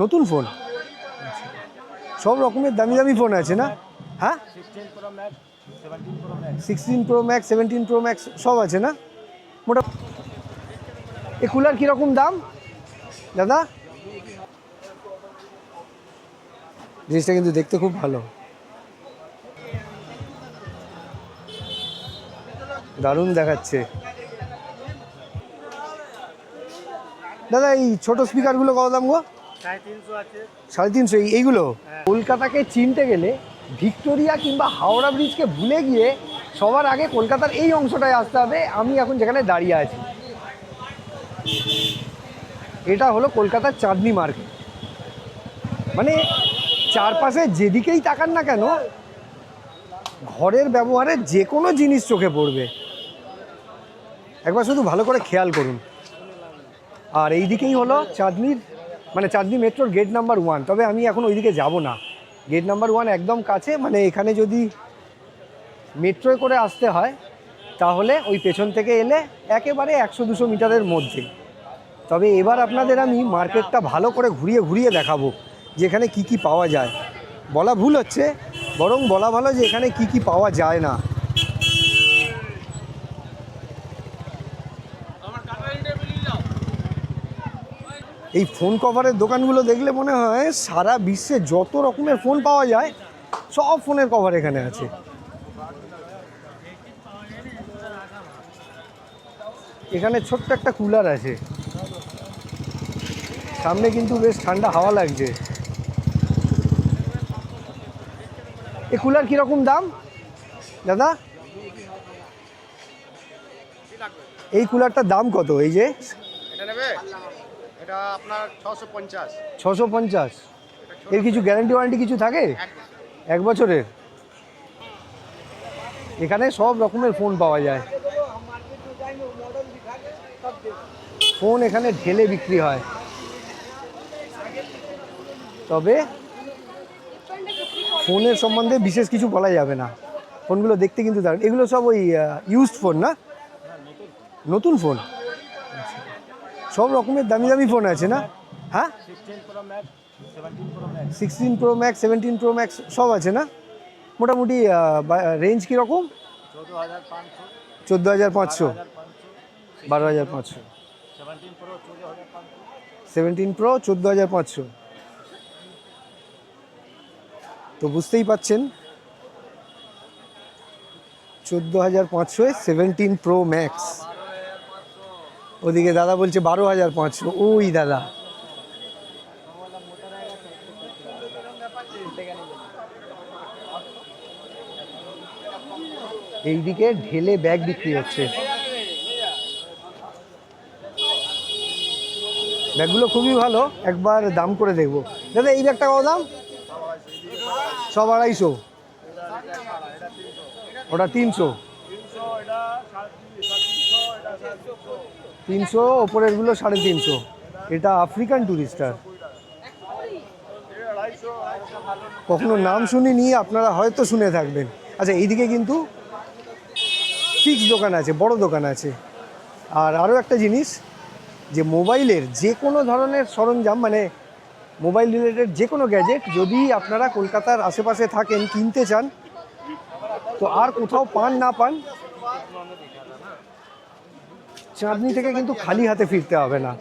নতুন ফোন, সব রকমের দামি দামি ফোন আছে না? হ্যাঁ, 16 প্রো ম্যাক্স 17 প্রো ম্যাক্স সব আছে না মোটা? এই কুলার কীরকম দাম দাদা? জিনিসটা কিন্তু দেখতে খুব ভালো, দারুণ দেখাচ্ছে। দাদা এই ছোট স্পিকারগুলো কত দাম গো? 350 আছে। 350 এইগুলো? কলকাতাকে চিনতে গেলে ভিক্টোরিয়া কিংবা হাওড়া ব্রিজকে ভুলে গিয়ে সবার আগে কলকাতার এই অংশটায় আসতে হবে। আমি এখন যেখানে দাঁড়িয়ে আছি এটা হলো কলকাতার চাঁদনি মার্কেট। মানে চারপাশে যেদিকেই তাকান না কেন ঘরের ব্যবহারের যে কোনো জিনিস চোখে পড়বে, একবার শুধু ভালো করে খেয়াল করুন। আর এই দিকেই হলো চাঁদনির মানে চাঁদনি মেট্রোর গেট নাম্বার 1। তবে আমি এখন ওইদিকে যাব না, গেট নাম্বার 1 একদম কাছে। মানে এখানে যদি মেট্রোয় করে আসতে হয় তাহলে ওই পেছন থেকে এলে একেবারে 100-200 মিটারের মধ্যে। তবে এবার আপনাদের আমি মার্কেটটা ভালো করে ঘুরিয়ে ঘুরিয়ে দেখাবো যেখানে কি কি পাওয়া যায়। বলা ভুল হচ্ছে, বরং বলা ভালো যে এখানে কি কি পাওয়া যায় না। এই ফোন কভারের দোকানগুলো দেখলে মনে হয় সারা বিশ্বে যত রকমের ফোন পাওয়া যায় সব ফোনের কভার এখানে আছে। এখানে ছোট্ট একটা কুলার আছে, সামনে কিন্তু বেশ ঠান্ডা হাওয়া লাগছে। এই কুলার কীরকম দাম দাদা? এই কুলারটার দাম কত? এই যে এটা নেবে, এটা আপনার 650। 650। এর কিছু গ্যারান্টি ওয়ারেন্টি কিছু থাকে? 1 বছরের? এখানে সব রকমের ফোন পাওয়া যায়। ফোন এখানে ঢেলে বিক্রি হয়, তবে ফোনের সম্বন্ধে বিশেষ কিছু বলা যাবে না। ফোনগুলো দেখতে কিন্তু দারুণ। এগুলো সব ওই ইউজড ফোন না? নতুন ফোন, সব রকমের দামি দামি ফোন আছে না? হ্যাঁ, 16 প্রো ম্যাক্স 17 প্রো ম্যাক্স সব আছে না? মোটামুটি রেঞ্জ কীরকম? 14,500, 12,500। 17 প্রো 14,500। তো বুঝতেই পাচ্ছেন 14,500 17 প্রো ম্যাক্স। ওদিকে দাদা বলছে 12,500। ওই দাদা এইদিকে ঢেলে ব্যাগ বিক্রি হচ্ছে। ব্যাগগুলো খুবই ভালো, একবার দাম করে দেখবো। দাদা এই ব্যাগটা কত দাম? সব 250? ওটা 300? 300, ওপরেরগুলো 350। এটা আফ্রিকান টুরিস্টার, কখনো নাম শুনিনি, আপনারা হয়তো শুনে থাকবেন। আচ্ছা এইদিকে কিন্তু ফিক্স দোকান আছে, বড় দোকান আছে। আর আরও একটা জিনিস, যে মোবাইলের যে কোনো ধরনের সরঞ্জাম মানে মোবাইল রিলেটেড যে কোনো গ্যাজেট যদি আপনারা কলকাতার আশেপাশে থাকেন, কিনতে চান, তো আর কোথাও পান না পান, চাঁদনি থেকে কিন্তু খালি হাতে ফিরতে হবে না।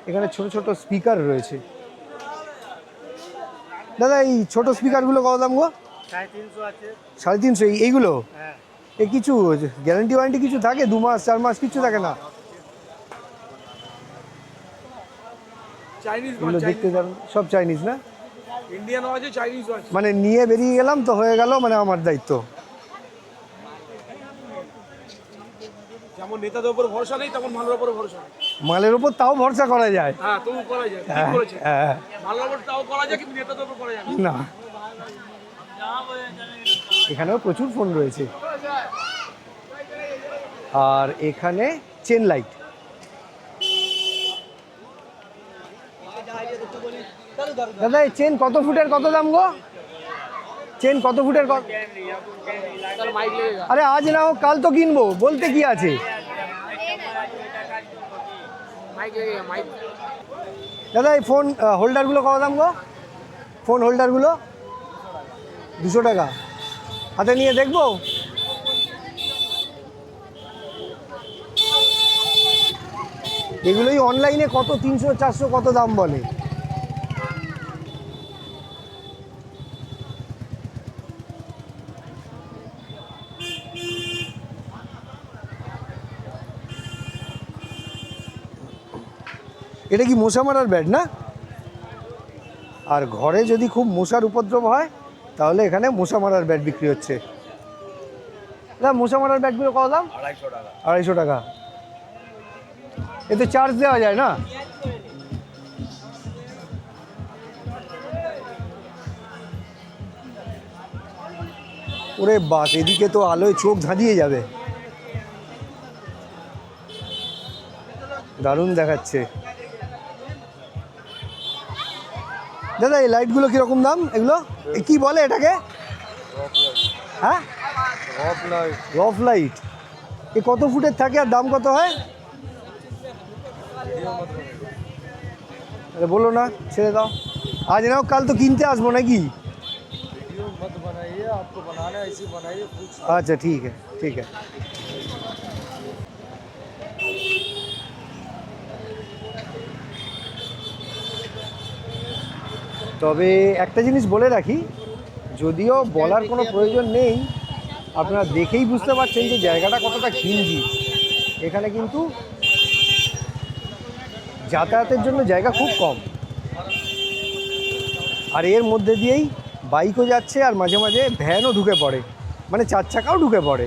এখানে ছোট ছোট স্পিকার রয়েছে। দাদা এই ছোট স্পিকারগুলো কত দাম গো? 350 আছে। 350 এইগুলো? হ্যাঁ। এ কিছু গ্যারান্টি ওয়ারেন্টি কিছু থাকে? 2 মাস 4 মাস কিছু থাকে না? চাইনিজ এগুলো দেখতে দারুণ, সব চাইনিজ না? ইন্ডিয়ানও আছে, চাইনিজও আছে। মানে নিয়ে বেরিয়ে গেলাম তো হয়ে গেল, মানে আমার দায়িত্ব। যেমন নেতাদের উপর ভরসা নেই, তেমন মালের উপর ভরসা নেই। মালের উপর তাও ভরসা করা যায়। হ্যাঁ, তবু করা যায়। ঠিক বলেছেন। মালের উপর তাও করা যায়, কিন্তু নেতাদের উপর করা যায় না। এখানেও প্রচুর ফোন রয়েছে। আর এখানে চেন লাইট। দাদা এই চেন কত ফুটের কত দাম গো? চেন কত ফুটের কত? আরে আজ না হোক কাল তো কিনবো, বলতে কি আছে। দাদা এই ফোন হোল্ডারগুলো কত দাম গো? ফোন হোল্ডারগুলো 200 টাকা। হাতে নিয়ে দেখবো? এগুলোই অনলাইনে কত 300 400 কত দাম বলে। এটা কি মশা মারার ব্যাট না? আর ঘরে যদি খুব মশার উপদ্রব হয় তাহলে এখানে মশা মারার ব্যাট বিক্রি হচ্ছে। না মশা মারার ব্যাটগুলো কত দাম? 250 টাকা। 250 টাকা। এতে চার্জ দেওয়া যায় না? ওরে বাস, এদিকে তো আলোয় চোখ ধাঁধিয়ে যাবে, দারুণ দেখাচ্ছে। দাদা এই লাইটগুলো কীরকম দাম? এগুলো কি বলে এটাকে? হ্যাঁ, রফ লাইট। এ কত ফুটের থাকে আর দাম কত হয়? আরে বলো না, ছেড়ে দাও। আজ নাও, কাল তো কিনতে আসবো নাকি? আচ্ছা ঠিক আছে, ঠিক আছে। তবে একটা জিনিস বলে রাখি, যদিও বলার কোনো প্রয়োজন নেই, আপনারা দেখেই বুঝতে পারছেন যে জায়গাটা কতটা ঘিঞ্জি। এখানে কিন্তু যাতায়াতের জন্য জায়গা খুব কম, আর এর মধ্যে দিয়েই বাইকও যাচ্ছে আর মাঝে মাঝে ভ্যানও ঢুকে পড়ে, মানে 4 চাকাও ঢুকে পড়ে।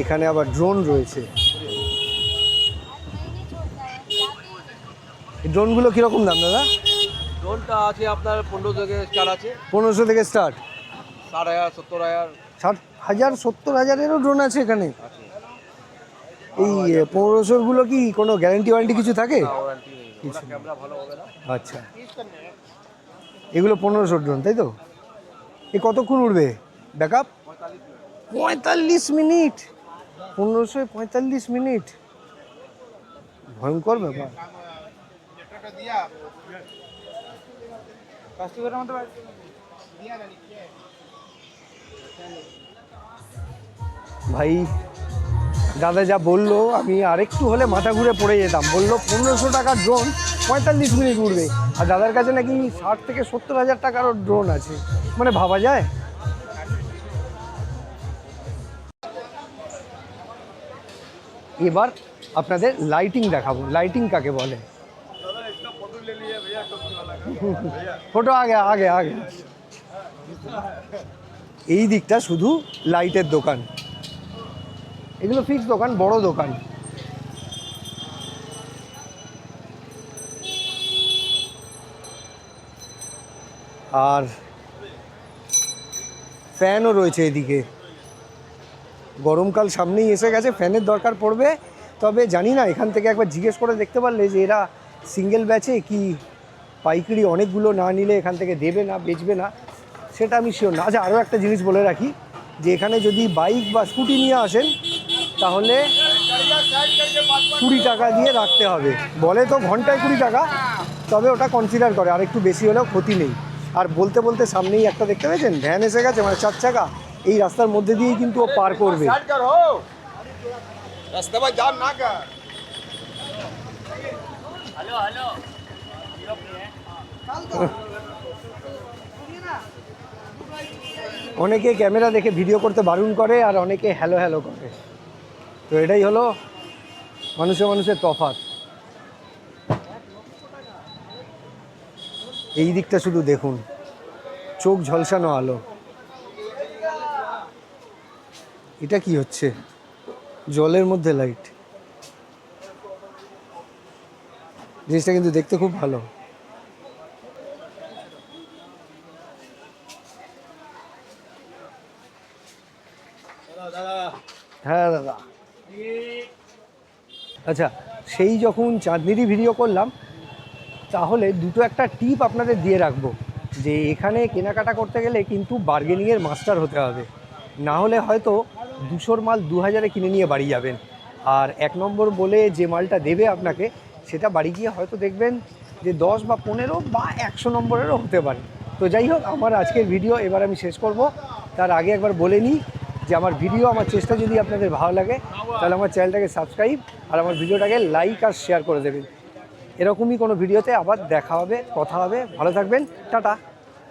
এখানে আবার ড্রোন রয়েছে। এই ড্রোনগুলো কীরকম দাম দাদা? ড্রোনটা আছে আপনার 15 থেকে স্টার্ট আছে। 1500 থেকে স্টার্ট? 60,000 70,000 60,000 70,000-এরও ড্রোন আছে এখানে? আছে। এই 1500-গুলো কি কোনো গ্যারান্টি ওয়ারেন্টি কিছু থাকে? ওয়ারেন্টি নেই, ওটা ক্যামেরা ভালো হবে না। আচ্ছা, এগুলো 1500 ড্রোন তাই তো? এ কতক্ষণ উঠবে ব্যাকআপ? 45 মিনিট। 1500 45 মিনিট, ভয়ঙ্কর ব্যাপার। ভাই দাদা যা বললো, আমি আরেকটু হলে মাথা ঘুরে পড়ে যেতাম। বললো 1500 টাকার ড্রোন 45 মিনিট উড়বে, আর দাদার কাছে নাকি 60 থেকে 70,000 টাকারও ড্রোন আছে। মানে ভাবা যায়। এবার আপনাদের লাইটিং দেখাবো। লাইটিং কাকে বলে? ফটো আগে আগে আগে। এই দিকটা শুধু লাইটের দোকান, এগুলো ফিক্স দোকান, বড় দোকান। আর ফ্যানও রয়েছে এদিকে। গরমকাল সামনেই এসে গেছে, ফ্যানের দরকার পড়বে। তবে জানি না, এখান থেকে একবার জিজ্ঞেস করে দেখতে পারলে যে এরা সিঙ্গেল ব্যাচে কি পাইকারি অনেকগুলো না নিলে এখান থেকে দেবে না, বেচবে না, সেটা আমি শিওর না। আচ্ছা, আরও একটা জিনিস বলে রাখি, যে এখানে যদি বাইক বা স্কুটি নিয়ে আসেন তাহলে 20 টাকা দিয়ে রাখতে হবে। বলে তো ঘন্টায় 20 টাকা, তবে ওটা কনসিডার করে, আর একটু বেশি হলেও ক্ষতি নেই। আর বলতে বলতে সামনেই একটা দেখতে পেয়েছেন, ভ্যান এসে গেছে, মানে 4 চাকা। এই রাস্তার মধ্যে দিয়েই কিন্তু ও পার করবে। অনেকে ক্যামেরা দেখে ভিডিও করতে বারণ করে, আর অনেকে হ্যালো হ্যালো করে। তো এটাই হলো মানুষের তফাৎ। এই দিকটা শুধু দেখুন, চোখ ঝলসানো আলো। এটা কি হচ্ছে? জলের মধ্যে লাইট। জিনিসটা কিন্তু দেখতে খুব ভালো। হ্যাঁ দাদা। আচ্ছা, সেই যখন চাঁদনিরই ভিডিও করলাম, তাহলে দুটো একটা টিপ আপনাদের দিয়ে রাখবো, যে এখানে কেনাকাটা করতে গেলে কিন্তু বার্গেনিংয়ের মাস্টার হতে হবে। না হলে হয়তো 200 মাল 2000-এ কিনে নিয়ে বাড়ি যাবেন। আর 1 নম্বর বলে যে মালটা দেবে আপনাকে, সেটা বাড়ি গিয়ে হয়তো দেখবেন যে 10 বা 15 বা 100 নম্বরেরও হতে পারে। তো যাই হোক, আমার আজকের ভিডিও এবার আমি শেষ করব। তার আগে একবার বলে নিই যে আমার ভিডিও, আমার চেষ্টা যদি আপনাদের ভালো লাগে তাহলে আমার চ্যানেলটাকে সাবস্ক্রাইব আর আমার ভিডিওটাকে লাইক আর শেয়ার করে দেবেন। এরকমই কোনো ভিডিওতে আবার দেখা হবে, কথা হবে। ভালো থাকবেন, টাটা।